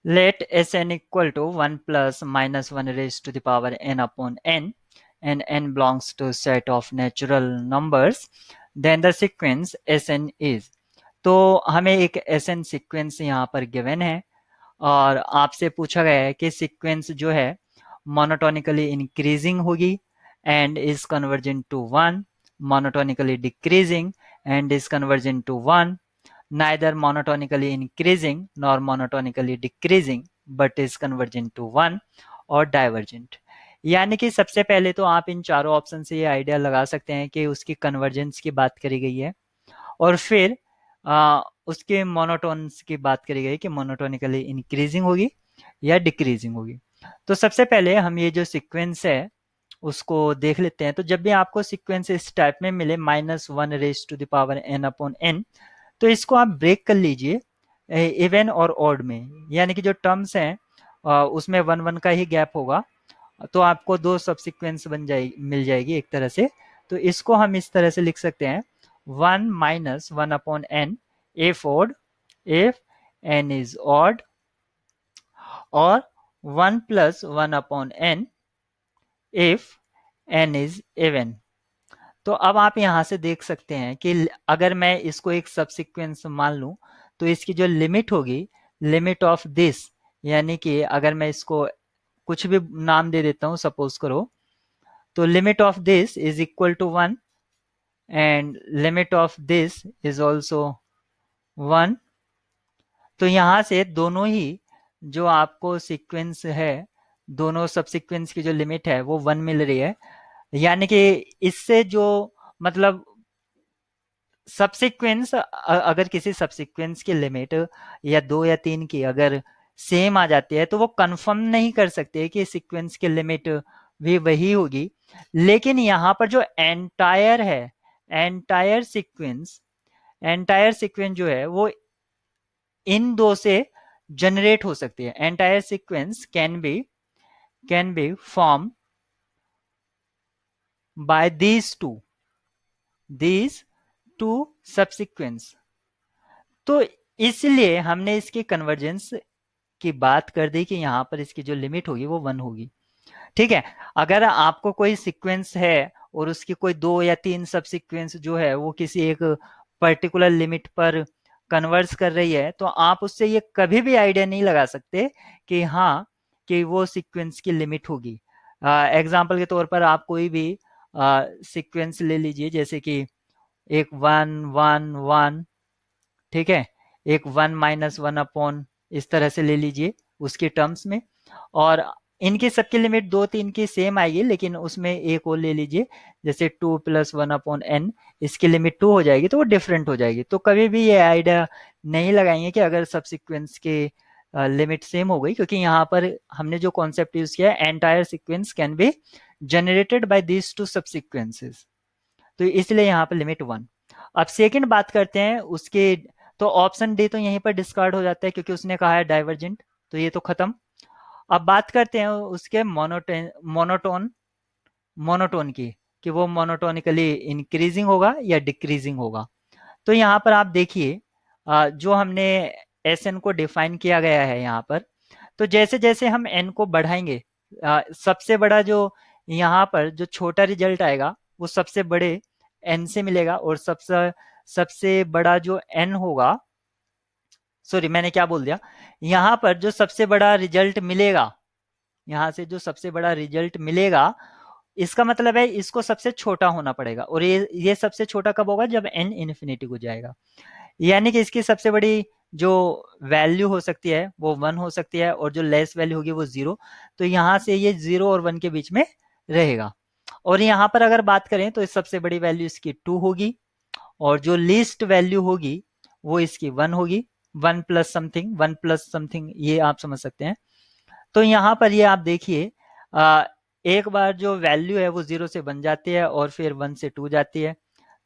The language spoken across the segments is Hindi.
Let Sn equal to 1 plus minus 1 raised to the power n upon n, and n belongs to set of natural numbers, then the sequence Sn is. तो हमें एक Sn सीक्वेंस यहाँ पर गिवन है और आपसे पूछा गया है कि सीक्वेंस जो है मोनोटोनिकली इंक्रीजिंग होगी and is convergent to 1, monotonically decreasing and is convergent to 1, neither monotonically increasing nor monotonically decreasing but is convergent to 1 और डाइवर्जेंट। यानी कि सबसे पहले तो आप इन चारों ऑप्शन से ये आइडिया लगा सकते हैं कि उसकी कन्वर्जेंस की बात करी गई है और फिर उसके मोनोटोन्स की बात करी गई कि मोनोटोनिकली इंक्रीजिंग होगी या डिक्रीजिंग होगी। तो सबसे पहले हम ये जो सीक्वेंस है उसको देख लेते हैं। तो जब भी आपको सीक्वेंस इस टाइप में मिले minus one raise to the power n upon n, तो इसको आप ब्रेक कर लीजिए इवन और ऑड में, यानी कि जो टर्म्स हैं उसमें वन वन का ही गैप होगा, तो आपको दो सबसिक्वेंस मिल जाएगी एक तरह से। तो इसको हम इस तरह से लिख सकते हैं 1 minus 1 upon n if odd, if n is odd, और 1 plus 1 upon n if n is even. तो अब आप यहाँ से देख सकते हैं कि अगर मैं इसको एक सबसिक्वेंस मान लूं तो इसकी जो लिमिट होगी, लिमिट ऑफ दिस, यानी कि अगर मैं इसको कुछ भी नाम दे देता हूं, सपोज करो, तो limit of this is equal to 1 and limit of this is also 1। तो यहाँ से दोनों ही जो आपको सीक्वेंस है, दोनों सबसिक्वेंस की जो लिमिट है वो 1 मिल रही है। यानी कि इससे जो मतलब सबसिक्वेंस, अगर किसी सबसिक्वेंस की लिमिट या 2 या 3 की अगर सेम आ जाती है तो वो कंफर्म नहीं कर सकते कि सीक्वेंस की लिमिट भी वही होगी। लेकिन यहाँ पर जो एंटायर है, एंटायर सीक्वेंस, एंटायर सीक्वेंस जो है वो इन दो से जनरेट हो सकती है। Entire sequence can be form by these two subsequence। तो इसलिए हमने इसकी कन्वर्जेंस की बात कर दी कि यहाँ पर इसकी जो लिमिट होगी वो 1 होगी। ठीक है, अगर आपको कोई सीक्वेंस है और उसकी कोई 2 या 3 सब सीक्वेंस जो है वो किसी एक पर्टिकुलर लिमिट पर कन्वर्स कर रही है, तो आप उससे ये कभी भी आइडिया नहीं लगा सकते कि हाँ, कि वो सीक्वेंस की लिमिट होगी। एग्जाम्पल के तौर पर आप कोई भी सीक्वेंस ले लीजिए, जैसे कि एक 1 1 1, ठीक है, एक 1 माइनस 1 अपॉन, इस तरह से ले लीजिए उसके टर्म्स में, और इनकी सबकी लिमिट 2 3 की सेम आएगी, लेकिन उसमें एक और ले लीजिए, जैसे 2 प्लस 1 अपॉन एन, इसकी लिमिट 2 हो जाएगी तो वो डिफरेंट हो जाएगी। तो कभी भी ये आइडिया नहीं लगाएंगे कि अगर सब सीक्वेंस के लिमिट सेम हो गई, क्योंकि यहाँ पर हमने जो कॉन्सेप्ट यूज किया है, entire sequence can be generated by these two सब सीक्वेंसेस, तो इसलिए यहाँ पर लिमिट 1। अब सेकंड बात करते हैं उसके, तो ऑप्शन डी तो यहीं पर डिस्कार्ड हो जाता है क्योंकि उसने कहा है डाइवर्जेंट, तो ये तो खत्म। अब बात करते हैं उसके मोनोटोन मोनोटोन की, कि वो मोनोटोनिकली इंक्रीजिंग होगा या डिक्रीजिंग होगा। तो यहाँ पर आप देखिए जो हमने एस एन को डिफाइन किया गया है यहाँ पर, तो जैसे जैसे हम एन को बढ़ाएंगे, सबसे बड़ा जो यहाँ पर जो छोटा रिजल्ट आएगा वो सबसे बड़े एन से मिलेगा, और सबसे सबसे बड़ा जो एन होगा, सॉरी मैंने क्या बोल दिया, यहाँ पर जो सबसे बड़ा रिजल्ट मिलेगा, यहाँ से जो सबसे बड़ा रिजल्ट मिलेगा, इसका मतलब है इसको सबसे छोटा होना पड़ेगा, और ये सबसे छोटा कब होगा, जब एन इन्फिनिटी को जाएगा। यानी कि इसकी सबसे बड़ी जो वैल्यू हो सकती है वो 1 हो सकती है, और जो लेस वैल्यू होगी वो 0। तो यहाँ से ये 0 और 1 के बीच में रहेगा। और यहाँ पर अगर बात करें तो इस सबसे बड़ी वैल्यू इसकी 2 होगी, और जो लीस्ट वैल्यू होगी वो इसकी 1 होगी, 1 प्लस समथिंग, ये आप समझ सकते हैं। तो यहाँ पर ये आप देखिए, एक बार जो वैल्यू है वो 0 से 1 जाती है और फिर 1 से 2 जाती है।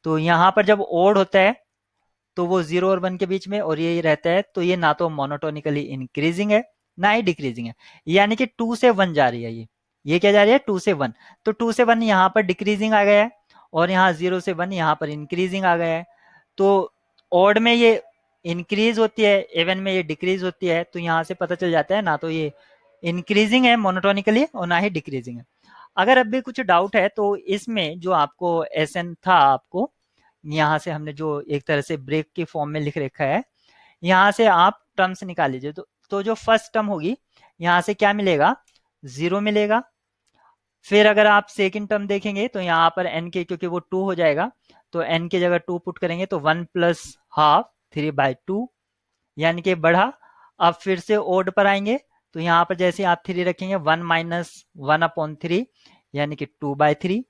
तो यहाँ पर जब ओड होता है तो वो 0 और 1 के बीच में, और ये रहता है, तो ये ना तो मोनोटोनिकली इंक्रीजिंग है ना ही डिक्रीजिंग है, यानी कि 2 से 1 जा रही है। ये क्या जा रही है, 2 से 1। तो 2 से 1 यहाँ पर डिक्रीजिंग आ गया है, और यहाँ 0 से 1 यहाँ पर इंक्रीजिंग आ गया है। तो ऑड में ये इंक्रीज होती है, इवन में ये डिक्रीज होती है, तो यहाँ से पता चल जाता है ना तो ये इंक्रीजिंग है मोनोटोनिकली और ना ही डिक्रीजिंग है। अगर अब भी कुछ डाउट है तो इसमें जो आपको एस एन था, आपको यहाँ से हमने जो एक तरह से ब्रेक के फॉर्म में लिख रखा है, यहाँ से आप टर्म्स निकाल लीजिए। तो जो फर्स्ट टर्म होगी यहाँ से क्या मिलेगा, 0 मिलेगा। फिर अगर आप सेकंड टर्म देखेंगे तो यहाँ पर n के, क्योंकि वो 2 हो जाएगा, तो n की जगह 2 पुट करेंगे तो 1 प्लस हाफ 3/2, यानी कि बढ़ा। अब फिर से ओड पर आएंगे तो यहाँ पर जैसे आप 3 रखेंगे 1 माइनस 1/3, यानी कि 2/3,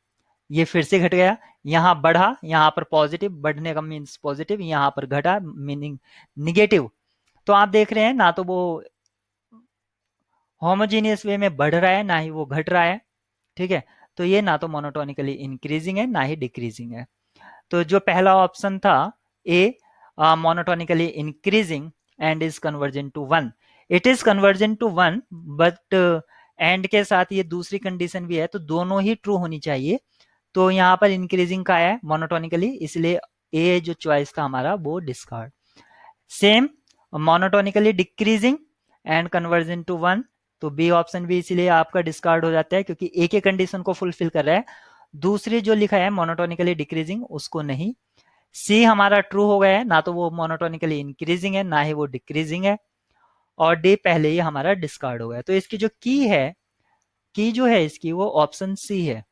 ये फिर से घट गया। यहाँ बढ़ा, यहाँ पर पॉजिटिव, बढ़ने का मीन्स पॉजिटिव, यहाँ पर घटा मीनिंग निगेटिव। तो आप देख रहे हैं ना तो वो होमोजीनियस वे में बढ़ रहा है, ना ही वो घट रहा है। ठीक है, तो ये ना तो मोनोटोनिकली इंक्रीजिंग है ना ही डिक्रीजिंग है। तो जो पहला ऑप्शन था A, monotonically increasing and is convergent to 1, it is convergent to 1, but end के साथ ये दूसरी कंडीशन भी है, तो दोनों ही ट्रू होनी चाहिए। तो यहाँ पर इंक्रीजिंग का है मोनोटोनिकली, इसलिए ए जो चॉइस था हमारा वो discard. Same monotonically decreasing and convergence to 1, तो बी ऑप्शन भी इसीलिए आपका डिस्कार्ड हो जाता है, क्योंकि एक ही कंडीशन को फुलफिल कर रहा है, दूसरी जो लिखा है मोनोटोनिकली डिक्रीजिंग उसको नहीं। सी हमारा ट्रू हो गया है, ना तो वो मोनोटोनिकली इंक्रीजिंग है ना ही वो डिक्रीजिंग है, और डी पहले ही हमारा डिस्कार्ड हो गया। तो इसकी जो की है, की जो है इसकी वो ऑप्शन सी है।